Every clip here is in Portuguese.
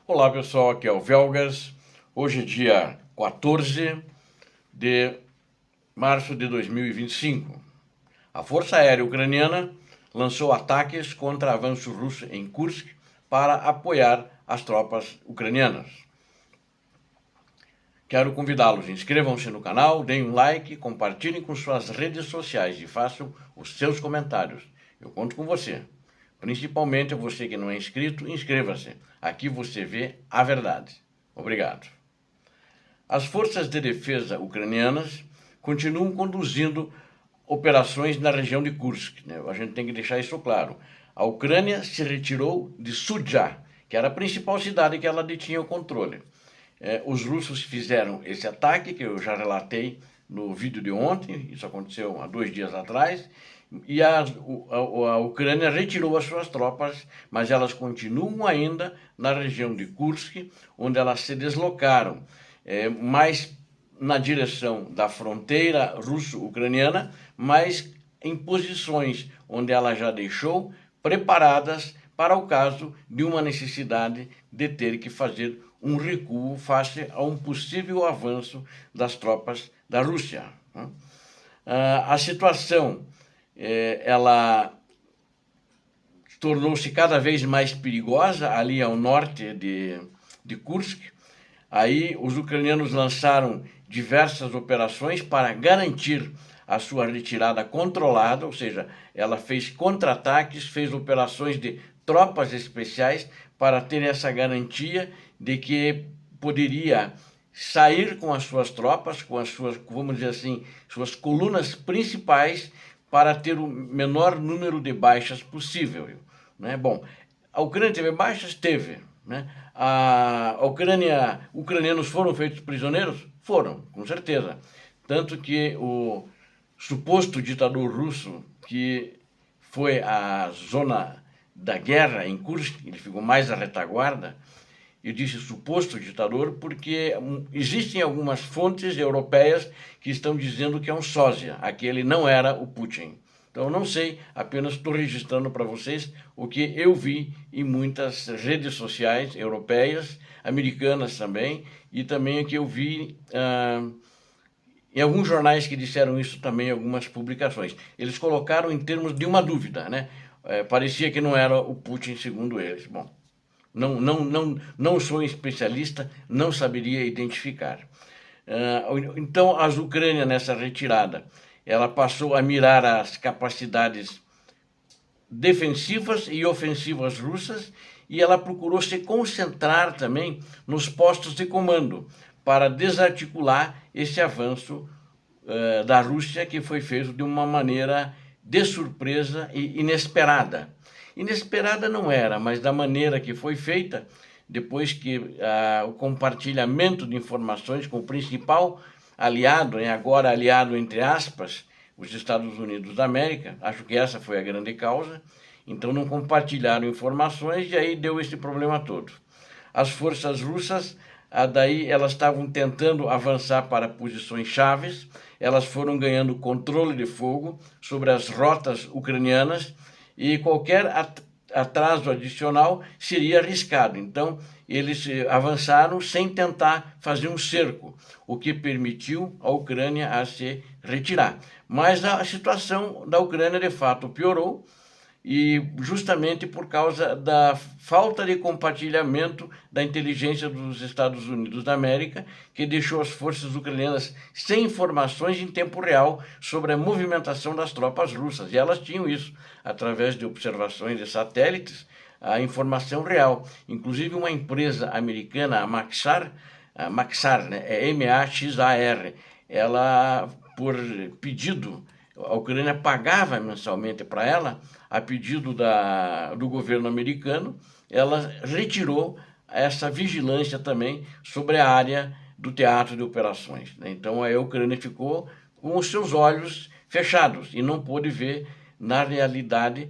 Olá pessoal, aqui é o Velgas. Hoje é dia 14 de março de 2025. A Força Aérea Ucraniana lançou ataques contra avanço russo em Kursk para apoiar as tropas ucranianas. Quero convidá-los, inscrevam-se no canal, deem um like, compartilhem com suas redes sociais e façam os seus comentários. Eu conto com você. Principalmente você que não é inscrito, inscreva-se. Aqui você vê a verdade. Obrigado. As forças de defesa ucranianas continuam conduzindo operações na região de Kursk. A gente tem que deixar isso claro. A Ucrânia se retirou de Sudzha, que era a principal cidade que ela detinha o controle. Os russos fizeram esse ataque, que eu já relatei no vídeo de ontem, isso aconteceu há 2 dias atrás, e a Ucrânia retirou as suas tropas, mas elas continuam ainda na região de Kursk, onde elas se deslocaram mais na direção da fronteira russo-ucraniana, mas em posições onde ela já deixou preparadas para o caso de uma necessidade de ter que fazer um recuo face a um possível avanço das tropas da Rússia. A situação ela tornou-se cada vez mais perigosa ali ao norte de Kursk. Aí os ucranianos lançaram diversas operações para garantir a sua retirada controlada, ou seja, ela fez contra-ataques, fez operações de tropas especiais para ter essa garantia de que poderia sair com as suas tropas, com as suas, vamos dizer assim, suas colunas principais, para ter o menor número de baixas possível. Né? Bom, a Ucrânia teve baixas? Teve. Né? Ucranianos foram feitos prisioneiros? Foram, com certeza. Tanto que o suposto ditador russo, que foi à zona da guerra em Kursk, ele ficou mais à retaguarda. Eu disse suposto ditador porque existem algumas fontes europeias que estão dizendo que é um sósia, aquele não era o Putin. Então eu não sei, apenas estou registrando para vocês o que eu vi em muitas redes sociais europeias, americanas também, e também o que eu vi em alguns jornais que disseram isso também, algumas publicações. Eles colocaram em termos de uma dúvida, né? Parecia que não era o Putin, segundo eles. Bom, não sou especialista, não saberia identificar. Então, as Ucrânia, nessa retirada, ela passou a mirar as capacidades defensivas e ofensivas russas e ela procurou se concentrar também nos postos de comando para desarticular esse avanço da Rússia, que foi feito de uma maneira de surpresa e inesperada. Inesperada não era, mas da maneira que foi feita, depois que o compartilhamento de informações com o principal aliado, agora aliado entre aspas, os Estados Unidos da América, acho que essa foi a grande causa, então não compartilharam informações e aí deu esse problema todo. As forças russas, daí elas estavam tentando avançar para posições chaves, elas foram ganhando controle de fogo sobre as rotas ucranianas, e qualquer atraso adicional seria arriscado. Então, eles avançaram sem tentar fazer um cerco, o que permitiu a Ucrânia a se retirar. Mas a situação da Ucrânia, de fato, piorou, e justamente por causa da falta de compartilhamento da inteligência dos Estados Unidos da América, que deixou as forças ucranianas sem informações em tempo real sobre a movimentação das tropas russas. E elas tinham isso através de observações de satélites, a informação real. Inclusive uma empresa americana, a Maxar, né, é M-A-X-A-R, ela, por pedido, a Ucrânia pagava mensalmente para ela, a pedido do governo americano, ela retirou essa vigilância também sobre a área do teatro de operações. Então a Ucrânia ficou com os seus olhos fechados e não pôde ver, na realidade,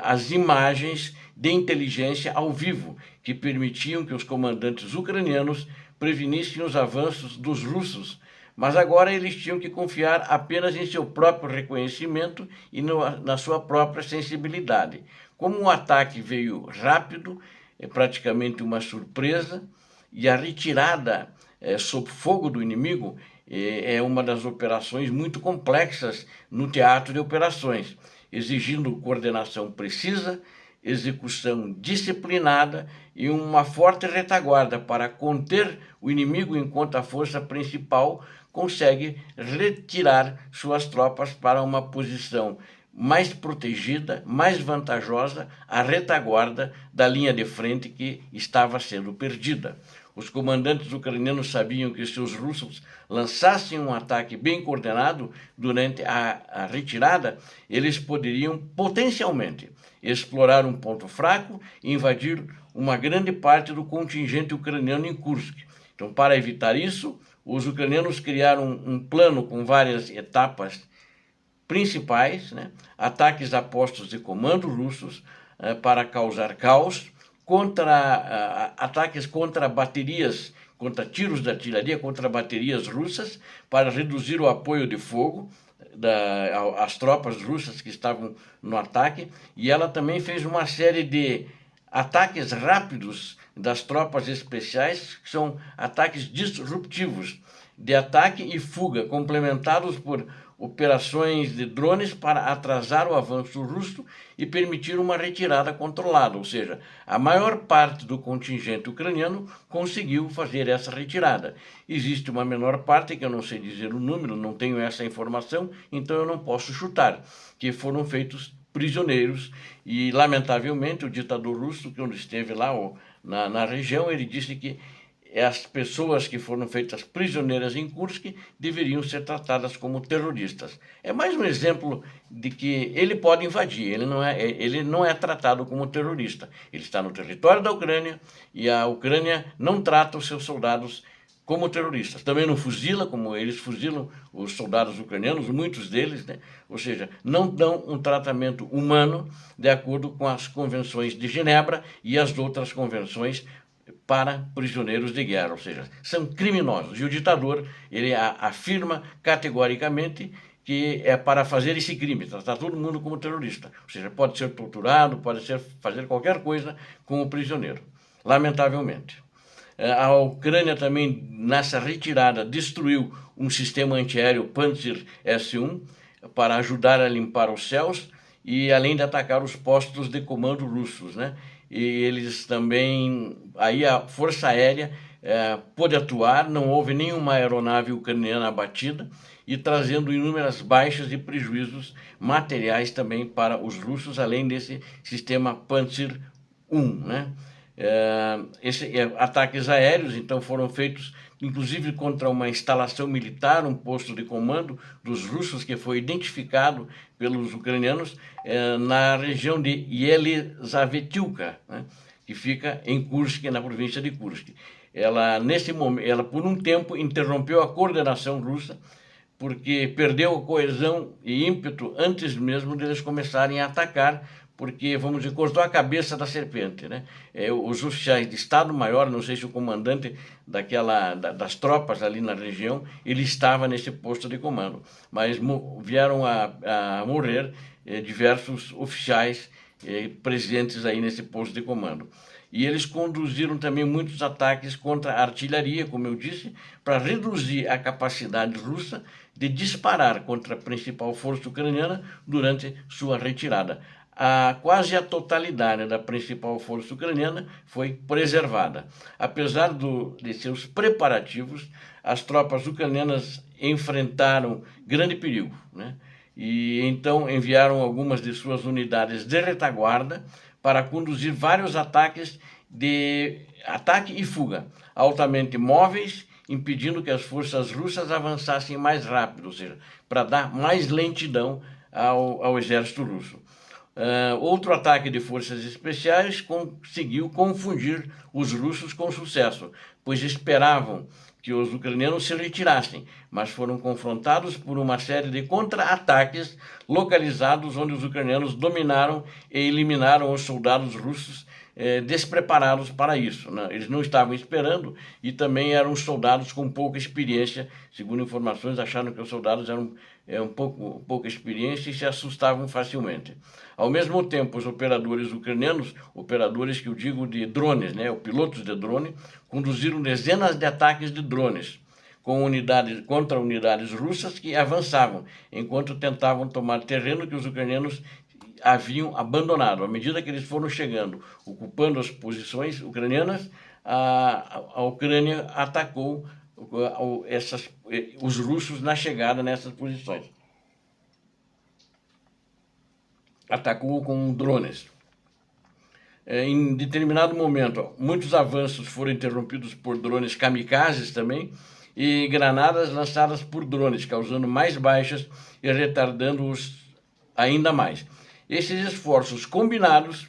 as imagens de inteligência ao vivo, que permitiam que os comandantes ucranianos prevenissem os avanços dos russos. Mas agora eles tinham que confiar apenas em seu próprio reconhecimento e na sua própria sensibilidade. Como o ataque veio rápido, praticamente uma surpresa, e a retirada sob fogo do inimigo é uma das operações muito complexas no teatro de operações, exigindo coordenação precisa, execução disciplinada e uma forte retaguarda para conter o inimigo enquanto a força principal consegue retirar suas tropas para uma posição mais protegida, mais vantajosa, a retaguarda da linha de frente que estava sendo perdida. Os comandantes ucranianos sabiam que se os russos lançassem um ataque bem coordenado durante a retirada, eles poderiam potencialmente explorar um ponto fraco e invadir uma grande parte do contingente ucraniano em Kursk. Então, para evitar isso, os ucranianos criaram um plano com várias etapas principais, né? Ataques a postos de comando russos para causar caos, ataques contra baterias, contra tiros de artilharia, contra baterias russas, para reduzir o apoio de fogo às tropas russas que estavam no ataque, e ela também fez uma série de ataques rápidos das tropas especiais, que são ataques disruptivos, de ataque e fuga, complementados por operações de drones para atrasar o avanço russo e permitir uma retirada controlada, ou seja, a maior parte do contingente ucraniano conseguiu fazer essa retirada. Existe uma menor parte, que eu não sei dizer o número, não tenho essa informação, então eu não posso chutar, que foram feitos prisioneiros, e lamentavelmente o ditador russo, quando esteve lá na região, ele disse que as pessoas que foram feitas prisioneiras em Kursk deveriam ser tratadas como terroristas. É mais um exemplo de que ele pode invadir, ele não é tratado como terrorista. Ele está no território da Ucrânia e a Ucrânia não trata os seus soldados como terroristas. Também não fuzila, como eles fuzilam os soldados ucranianos, muitos deles, né? Ou seja, não dão um tratamento humano de acordo com as convenções de Genebra e as outras convenções para prisioneiros de guerra, ou seja, são criminosos. E o ditador, ele afirma categoricamente que é para fazer esse crime, tratar todo mundo como terrorista. Ou seja, pode ser torturado, fazer qualquer coisa com o prisioneiro, lamentavelmente. A Ucrânia também, nessa retirada, destruiu um sistema antiaéreo Pantsir S-1 para ajudar a limpar os céus e além de atacar os postos de comando russos, né? E eles também, aí a Força Aérea pôde atuar, não houve nenhuma aeronave ucraniana abatida, e trazendo inúmeras baixas e prejuízos materiais também para os russos, além desse sistema Pantsir 1, né? Ataques aéreos, então, foram feitos, inclusive contra uma instalação militar, um posto de comando dos russos, que foi identificado pelos ucranianos na região de Yelizavetilka, né, que fica em Kursk, na província de Kursk. Nesse momento, ela por um tempo interrompeu a coordenação russa, porque perdeu a coesão e ímpeto antes mesmo de eles começarem a atacar, porque, vamos dizer, cortou a cabeça da serpente, né? Os oficiais de Estado-Maior, não sei se o comandante das tropas ali na região, ele estava nesse posto de comando, mas vieram a morrer diversos oficiais presentes aí nesse posto de comando. E eles conduziram também muitos ataques contra a artilharia, como eu disse, para reduzir a capacidade russa de disparar contra a principal força ucraniana durante sua retirada. Quase a totalidade da principal força ucraniana foi preservada. Apesar de seus preparativos, as tropas ucranianas enfrentaram grande perigo, né? E então enviaram algumas de suas unidades de retaguarda para conduzir vários ataques de ataque e fuga, altamente móveis, impedindo que as forças russas avançassem mais rápido, ou seja, para dar mais lentidão ao exército russo. Outro ataque de forças especiais conseguiu confundir os russos com sucesso, pois esperavam que os ucranianos se retirassem, mas foram confrontados por uma série de contra-ataques localizados, onde os ucranianos dominaram e eliminaram os soldados russos despreparados para isso, né? Eles não estavam esperando e também eram soldados com pouca experiência. Segundo informações, acharam que os soldados eram pouca experiência e se assustavam facilmente. Ao mesmo tempo, os operadores ucranianos, operadores que eu digo de drones, né, pilotos de drone, conduziram dezenas de ataques de drones contra unidades russas que avançavam, enquanto tentavam tomar terreno que os ucranianos haviam abandonado. À medida que eles foram chegando, ocupando as posições ucranianas, a Ucrânia atacou os russos na chegada nessas posições. Atacou com drones. Em determinado momento, muitos avanços foram interrompidos por drones kamikazes também e granadas lançadas por drones, causando mais baixas e retardando-os ainda mais. Esses esforços combinados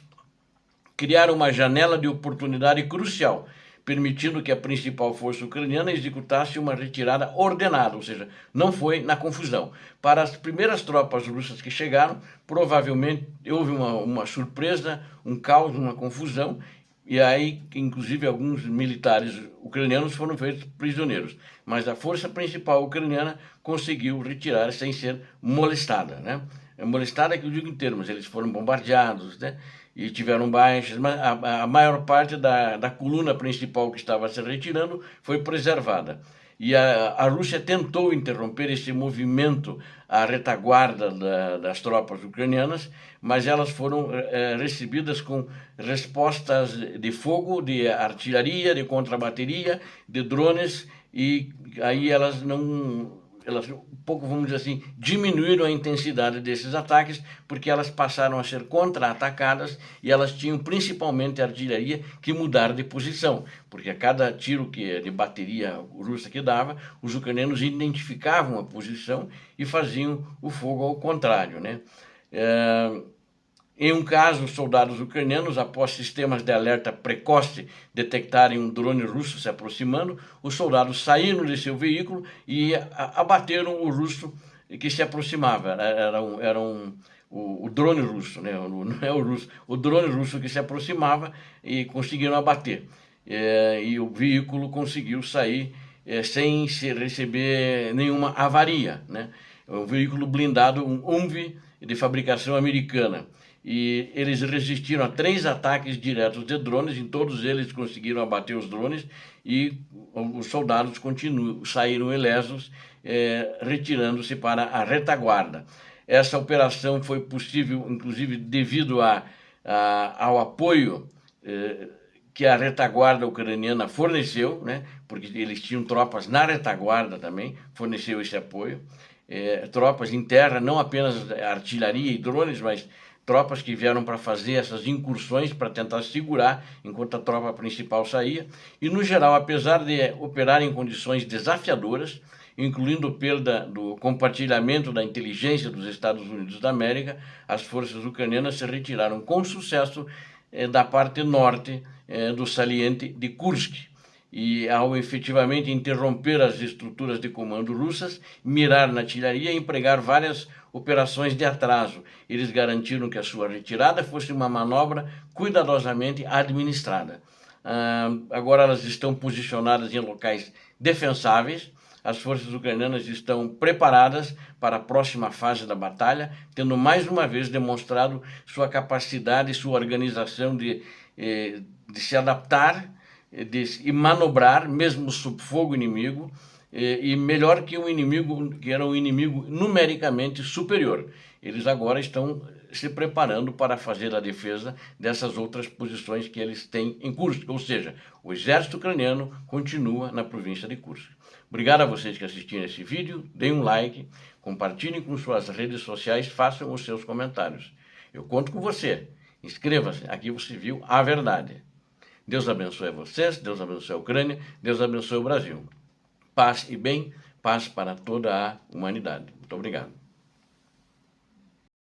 criaram uma janela de oportunidade crucial, permitindo que a principal força ucraniana executasse uma retirada ordenada, ou seja, não foi na confusão. Para as primeiras tropas russas que chegaram, provavelmente houve uma surpresa, um caos, uma confusão, e aí, inclusive, alguns militares ucranianos foram feitos prisioneiros. Mas a força principal ucraniana conseguiu retirar sem ser molestada, né? Molestada que eu digo em termos, eles foram bombardeados, né? E tiveram baixas, mas a maior parte da coluna principal que estava se retirando foi preservada. E a Rússia tentou interromper esse movimento à retaguarda das tropas ucranianas, mas elas foram recebidas com respostas de fogo, de artilharia, de contrabateria, de drones, e aí elas um pouco, vamos dizer assim, diminuíram a intensidade desses ataques, porque elas passaram a ser contra-atacadas e elas tinham principalmente artilharia que mudar de posição, porque a cada tiro de bateria russa que dava, os ucranianos identificavam a posição e faziam o fogo ao contrário, né? Em um caso, os soldados ucranianos, após sistemas de alerta precoce detectarem um drone russo se aproximando, os soldados saíram de seu veículo e abateram o russo que se aproximava. O drone russo, né? Não é o russo, o drone russo que se aproximava e conseguiram abater. E o veículo conseguiu sair sem receber nenhuma avaria, né? Um veículo blindado, um Humvee de fabricação americana. E eles resistiram a 3 ataques diretos de drones, em todos eles conseguiram abater os drones e os soldados saíram ilesos, retirando-se para a retaguarda. Essa operação foi possível, inclusive, devido ao apoio que a retaguarda ucraniana forneceu, né? Porque eles tinham tropas na retaguarda também, forneceu esse apoio. Tropas em terra, não apenas artilharia e drones, mas tropas que vieram para fazer essas incursões para tentar segurar enquanto a tropa principal saía. E, no geral, apesar de operar em condições desafiadoras, incluindo perda do compartilhamento da inteligência dos Estados Unidos da América, as forças ucranianas se retiraram com sucesso da parte norte do saliente de Kursk. E ao efetivamente interromper as estruturas de comando russas, mirar na artilharia e empregar várias operações de atraso. Eles garantiram que a sua retirada fosse uma manobra cuidadosamente administrada. Agora elas estão posicionadas em locais defensáveis. As forças ucranianas estão preparadas para a próxima fase da batalha, tendo mais uma vez demonstrado sua capacidade e sua organização de se adaptar e manobrar, mesmo sob fogo inimigo, e melhor que um inimigo que era um inimigo numericamente superior. Eles agora estão se preparando para fazer a defesa dessas outras posições que eles têm em Kursk, ou seja, o exército ucraniano continua na província de Kursk. Obrigado a vocês que assistiram esse vídeo, deem um like, compartilhem com suas redes sociais, façam os seus comentários. Eu conto com você. Inscreva-se, aqui você viu a verdade. Deus abençoe vocês, Deus abençoe a Ucrânia, Deus abençoe o Brasil. Paz e bem, paz para toda a humanidade. Muito obrigado.